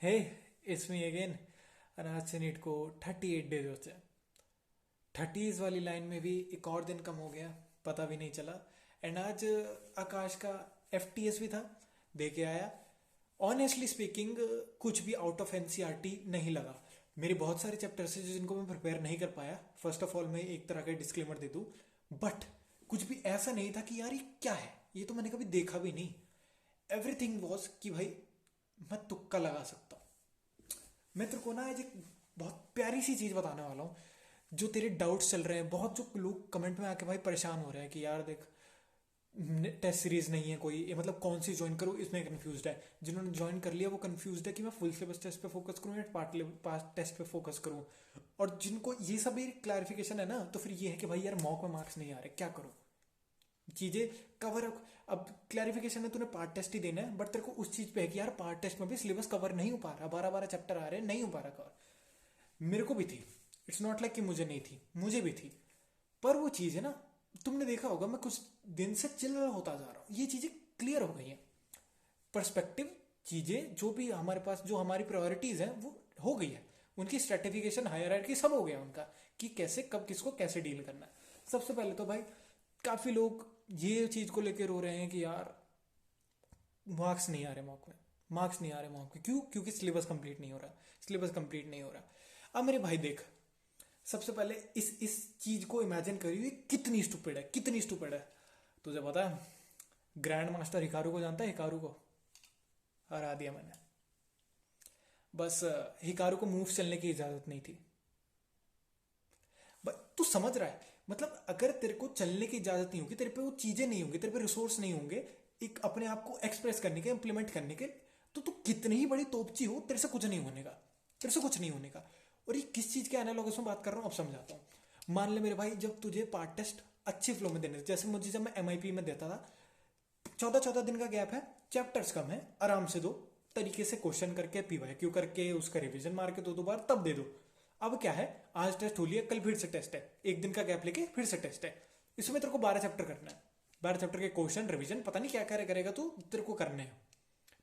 Hey, it's me again. और आज से नीट को 38 डेज होते हैं। 30s वाली लाइन में भी एक और दिन कम हो गया, पता भी नहीं चला। एंड आज आकाश का FTS भी था, दे के आया। ऑनेस्टली स्पीकिंग, कुछ भी आउट ऑफ NCERT नहीं लगा। मेरे बहुत सारे चैप्टर्स हैं जिनको मैं प्रिपेयर नहीं कर पाया। फर्स्ट ऑफ ऑल मैं एक तरह का डिस्क्लेमर दे दूँ, बट कुछ भी ऐसा नहीं था कि यार ये क्या है, ये तो मैंने कभी देखा भी नहीं। एवरीथिंग वॉज कि भाई मैं तुक्का लगा सकता हूँ। मैं तेरे को ना आज एक बहुत प्यारी सी चीज़ बताने वाला हूँ। जो तेरे डाउट्स चल रहे हैं, बहुत जो लोग कमेंट में आके भाई परेशान हो रहे हैं कि यार देख, टेस्ट सीरीज नहीं है कोई, ये मतलब कौन सी ज्वाइन करूँ, इसमें कंफ्यूज्ड है। जिन्होंने ज्वाइन कर लिया वो कंफ्यूज्ड है कि मैं फुल सिलेबस टेस्ट पे फोकस करूँ या पार्ट टेस्ट पे फोकस करूँ। और जिनको ये सब भी क्लैरिफिकेशन है ना, तो फिर ये है कि भाई यार मॉक में मार्क्स नहीं आ रहे, क्या करूँ। चीजें कवर अब क्लैरिफिकेशन है, तूने पार्ट टेस्ट ही देना है, बट तेरे को उस चीज पे है कि यार पार्ट टेस्ट में भी सिलेबस कवर नहीं हो पा रहा, 12-12 चैप्टर आ रहे हैं, नहीं हो पा रहा कवर। मेरे को भी थी। इट्स नॉट लाइक कि मुझे नहीं थी, मुझे भी थी। पर वो चीज़ है ना, तुमने देखा होगा मैं कुछ दिन से चिल होता जा रहा हूँ, ये चीज़ें क्लियर हो गई हैं। पर्सपेक्टिव, चीज़ें जो भी हमारे पास, जो हमारी प्रायोरिटीज़ हैं वो हो गई है। उनकी स्ट्रेटिफिकेशन, हायरार्की सब हो गया उनका, कि कैसे कब किसको कैसे डील करना है। सबसे पहले तो भाई काफ़ी लोग ये चीज़ को लेकर रो रहे हैं कि यार मार्क्स नहीं आ रहे मॉक में, मार्क्स नहीं आ रहे मॉक में। क्यों? क्योंकि सिलेबस कंप्लीट नहीं हो रहा, सिलेबस कंप्लीट नहीं हो रहा। अब मेरे भाई देख, सबसे पहले इस चीज को इमेजिन करिए, कितनी स्टूपिड है, कितनी स्टूपिड है। तुझे पता है ग्रैंड मास्टर हिकारू को जानता है? हिकारू को हरा दिया मैंने। बस हिकारू को मूव चलने की इजाजत नहीं थी। बस तू समझ रहा है, मतलब अगर तेरे को चलने की इजाजत नहीं होगी, तेरे पे वो चीजें नहीं होंगी, तेरे पे रिसोर्स नहीं होंगे एक अपने आप को एक्सप्रेस करने के, इंप्लीमेंट करने के, तो तू कितनी ही बड़ी तोपची हो, तेरे से कुछ नहीं होने का, तेरे से कुछ नहीं होने का। और ये किस चीज के एनालॉगस में बात कर रहा हूँ अब समझाता हूँ। मान ले मेरे भाई, जब तुझे पार्ट टेस्ट अच्छी फ्लो में देने, जैसे मुझे जब मैं MIP में देता था, 14-14 दिन का गैप है, चैप्टर्स कम है, आराम से दो, तरीके से क्वेश्चन करके PYQ करके उसका रिवीजन मार के 2-2 बार तब दे दो। अब क्या है, आज टेस्ट हो लिया, कल फिर से टेस्ट है, एक दिन का गैप लेके फिर से टेस्ट है। इसमें तेरे को 12 चैप्टर करना है, 12 चैप्टर के क्वेश्चन रिवीजन पता नहीं क्या करेगा तू, तेरे को करने हैं,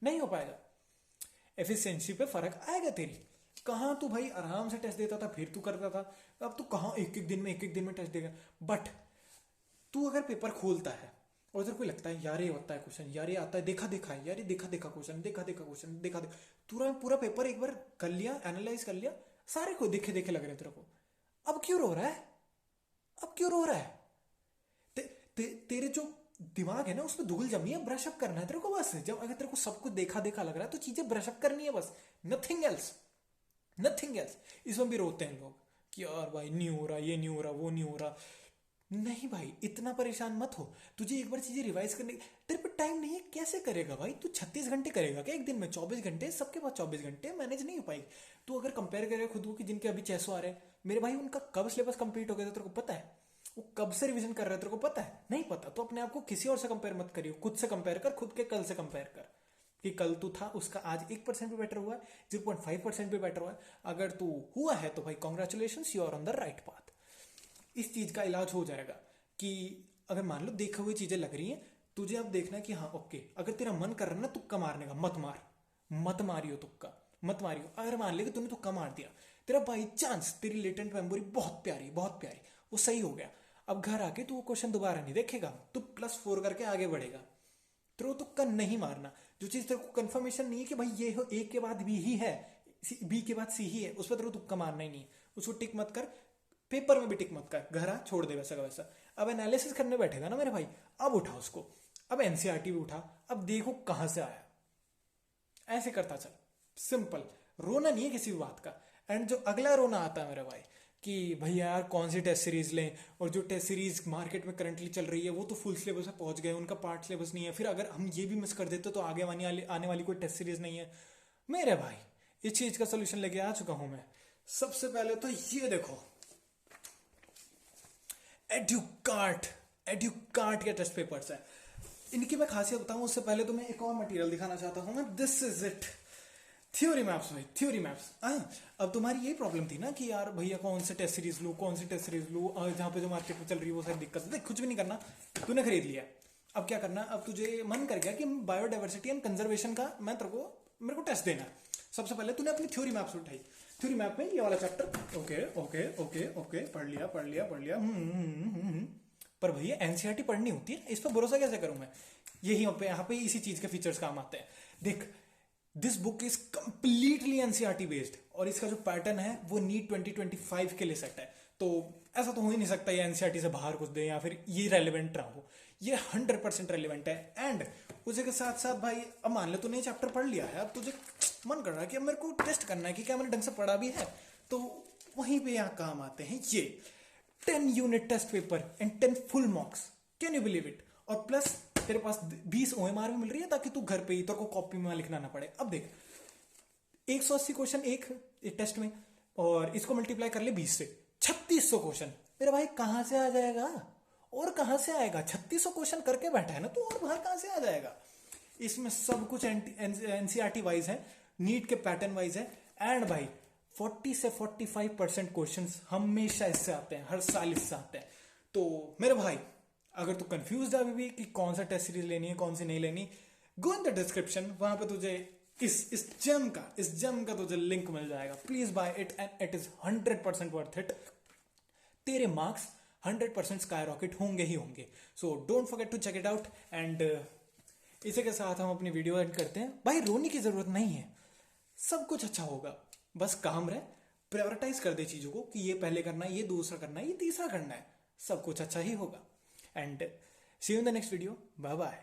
नहीं हो पाएगा। एफिशिएंसी पे फर्क आएगा तेरी। कहाँ तू भाई आराम से टेस्ट देता था, फिर तू करता था। अब तू कहाँ एक एक दिन में टेस्ट देगा। बट तू अगर पेपर खोलता है और तेरे को लगता है यार ये होता है क्वेश्चन, यार ये आता है, देखा देखा है, यार ये देखा देखा क्वेश्चन, देखा देखा क्वेश्चन, देखा देखा, पूरा पूरा पेपर एक बार कर लिया, एनालाइज कर लिया, सारे को देखे देखे लग रहे हैं तेरे को। अब क्यों रो रहा है? अब क्यों रो रहा है? तेरे जो दिमाग है ना, उसमें धूल जमी है, ब्रशअप करना है तेरे को बस। जब अगर तेरे को सब कुछ देखा देखा लग रहा है तो चीजें ब्रशअप करनी है बस, नथिंग एल्स, नथिंग एल्स। इसमें भी रोते हैं लोग कि यार भाई नहीं हो रहा, ये नहीं हो रहा, वो नहीं हो रहा। नहीं भाई, इतना परेशान मत हो। तुझे एक बार चीजें रिवाइज करने, तेरे पे टाइम नहीं है, कैसे करेगा भाई? तू 36 घंटे करेगा क्या एक दिन में? 24 घंटे, सबके पास 24 घंटे मैनेज नहीं हो पाएगी। तू अगर कंपेयर करेगा खुद को कि जिनके अभी 600 आ रहे हैं, मेरे भाई उनका कब सिलेबस कंप्लीट हो गया था तेरे को पता है? वो कब से रिवीजन कर रहे हैं तेरे को पता है? नहीं पता। तो अपने आप को किसी और से कंपेयर मत करियो, खुद से कंपेयर कर, खुद के कल से कंपेयर कर कि कल तू था उसका आज 1% भी बेटर हुआ है, 0.5% भी बेटर हुआ है। अगर तू हुआ है तो भाई congratulation, you are on the right path. इस चीज का इलाज हो जाएगा कि अगर मान लो देखा हुई चीजें लग रही हैं तुझे, अब देखना कि हाँ ओके, अगर तेरा मन कर रहा है ना तुक्का मारने का, मत मार, मत मारियो तुक्का, मत मारियो। अगर मान ले कि तूने तुक्का मार दिया, तेरा बाई चांस तेरी लेटेंट मेमोरी बहुत प्यारी, बहुत प्यारी, वो सही हो गया, अब घर आके तू वो क्वेश्चन दोबारा नहीं देखेगा, तू +4 करके आगे बढ़ेगा। तेरे को तुक्का नहीं मारना। जो चीज तेरे को कंफर्मेशन नहीं है कि भाई ये हो, ए के बाद बी ही है, बी के बाद सी ही है, उस पर तेरे को तुक्का मारना ही नहीं है। उसको टिक मत कर, पेपर में भी टिक मत कर, घर आ छोड़ दे वैसा का वैसा। अब एनालिसिस करने बैठेगा ना मेरे भाई, अब उठा उसको, अब NCERT भी उठा, अब देखो कहां से आया, ऐसे करता चल। सिंपल, रोना नहीं है किसी भी बात का। एंड जो अगला रोना आता है मेरे भाई कि भैया यार कौन सी टेस्ट सीरीज लें, और जो टेस्ट सीरीज मार्केट में करंटली चल रही है वो तो फुल सिलेबस में पहुंच गए, उनका पार्ट सिलेबस नहीं है, फिर अगर हम ये भी मिस कर देते तो आगे आने वाली कोई टेस्ट सीरीज नहीं है। मेरे भाई इस चीज का सोल्यूशन लेके आ चुका हूं मैं। सबसे पहले तो ये देखो, एड्यूकार्ट, एड्यूकार्ट के टेस्ट पेपर्स हैं। इनकी मैं खासियत बताऊं उससे पहले तो मैं एक और मटेरियल दिखाना चाहता हूँ मैं, this is it, theory maps भाई, थ्योरी मैप्स। हाँ, अब तुम्हारी यही प्रॉब्लम थी ना कि यार भैया कौन से टेस्ट सीरीज लूँ, कौन सी टेस्ट सीरीज लूँ, जहाँ पे जो मार्केट में चल रही है वो सारी दिक्कत है। देख कुछ भी नहीं करना, तूने खरीद लिया, अब क्या करना, अब तुझे मन कर गया कि बायोडाइवर्सिटी एंड कंजर्वेशन का मैं तेरे को, मेरे को टेस्ट देना है। सबसे पहले तूने अपनी थ्योरी मैप्स उठाई, थ्योरी मैप में ये वाला chapter, okay okay okay okay, पढ़ लिया पढ़ लिया पढ़ लिया, पर भैया एनसीईआरटी पढ़नी होती है, इस पर भरोसा कैसे करूं मैं? यही यहाँ पे इसी चीज के फीचर्स काम आते हैं। देख, this book is completely NCERT based, और इसका जो पैटर्न है वो नीट 2025 के लिए सेट है। तो ऐसा तो हो ही नहीं सकता ये एनसीईआरटी से बाहर कुछ दे या फिर ये रेलिवेंट रहा हो। ये 100% रेलिवेंट है। एंड उसी के साथ साथ भाई, अब मान ले तूने चैप्टर पढ़ लिया है, अब तुझे मन कर रहा है कि अब मेरे को टेस्ट करना है कि क्या मैंने ढंग से पढ़ा भी है, तो वहीं पे यहाँ काम आते हैं ये 10 unit test paper and 10 full marks. Can you believe it? और प्लस तेरे पास 20 ओएमआर भी मिल रही है, ताकि तू घर पे ही तेरे को कॉपी में लिखना ना पड़े। अब देख, 180 क्वेश्चन एक टेस्ट में, और इसको मल्टीप्लाई कर ले 20 से, 3600 क्वेश्चन। मेरा भाई कहां से आ जाएगा? और कहां से आएगा? 3600 क्वेश्चन करके बैठा है ना तो, और बाहर कहां से आ जाएगा? इसमें सब कुछ एनसीईआरटी वाइज है, नीट के पैटर्न वाइज है। एंड भाई 40 से 45% क्वेश्चन हमेशा इससे आते हैं, हर साल इससे आते हैं। तो मेरे भाई, अगर तू कंफ्यूज है अभी भी कि कौन सा टेस्ट सीरीज लेनी है कौन सी नहीं लेनी, गो इन द डिस्क्रिप्शन, वहां पे तुझे इस जेम का तुझे लिंक मिल जाएगा। Please buy it and it is 100% worth it. तेरे मार्क्स 100% स्काई रॉकेट होंगे ही होंगे। So don't forget to check it out. And इसी के साथ हम अपनी वीडियो एंड करते हैं। भाई रोने की जरूरत नहीं है, सब कुछ अच्छा होगा, बस काम रहे, प्रायोरिटाइज कर दे चीजों को कि ये पहले करना है, ये दूसरा करना है, ये तीसरा करना है, सब कुछ अच्छा ही होगा। And see you in the next video, bye bye.